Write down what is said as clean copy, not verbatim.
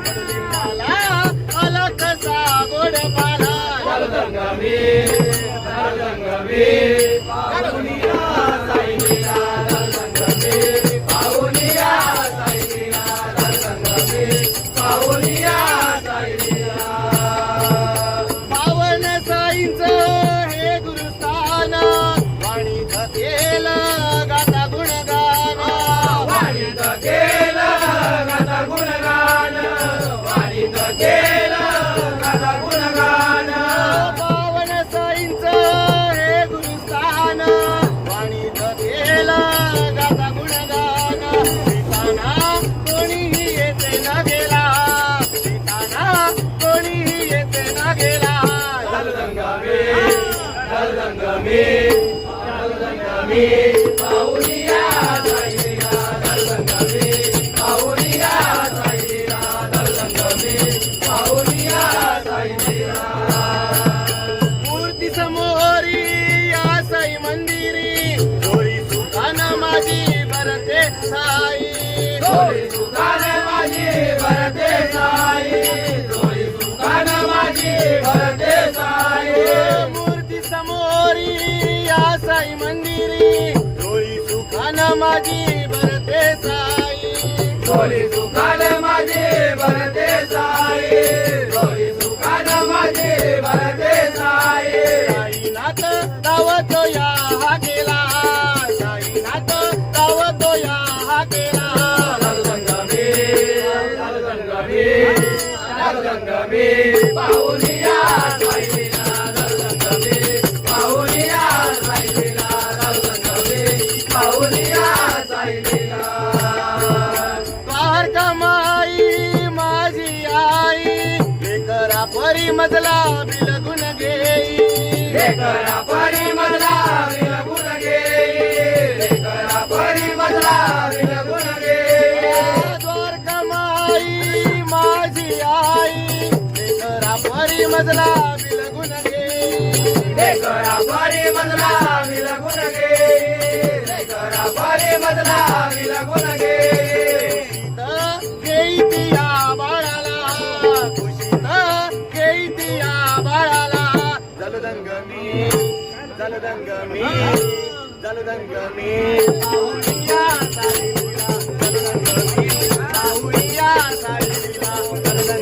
कडुलिंबाला आला कसा गोड पाला जलदंगमी जलदंगमी पाहुनिया साईलीला जलदंगमी पाहुनिया साईलीला जलदंगमी पाहुनिया साईलीला पावन साईंचं हे गुरुस्थान वाणीत केलं गाता गुणगान वाणीत केलं गाता गुणगान वाणीत केलं गाता गुणगान पावन साईंचं हे गुरुस्थान वाणीत केलं गाता गुणगान पिताना कोणीही येते न गेला पिताना कोणीही येते न गेला जलदंगमी जलदंगमी जलदंगमी पाहुनिया साईलीला जलदंगमी पाहुनिया साईलीला जलदंगमी पाहुनिया साईलीला मूर्ती समोरी या साई मंदिरी डोळी सुखान माझी भरते साई डोळी सुखान माझी भरते साई डोळी सुखान माझी भरते साई मूर्ती समोरी या साई मंदिरी डोळी सुखान माझी भरते साई डोळी सुखान माझी भरते साई डोळी सुखान माझी भरते साई साईनाथ दावतो या हा केला साईनाथ दावतो या हा केला जलदंगमी जलदंगमी जलदंगमी पाहुनिया साईलीला जलदंगमी पाहुनिया साईलीला जलदंगमी पाहुनिया साईलीला द्वारका माई माझी आई लेकरा परी मजला बिलगुन घेई लेकरा परी मजला विलगुन घेई लेकरा परी मजला विलगुन घेई द्वारका माई माझी आई लेकरा परी मजला बिलगुन घेई लेकरा परी मजला विलगुन घेई लेकरा परी मजला विलगुन घेई घेई तिया बाळाला खुशीत घेई तिया बाळाला जलदंगमी जलदंगमी जलदंगमी पाहुनिया साईलीला जलदंगमी पाहुनिया साईलीला जलदंगमी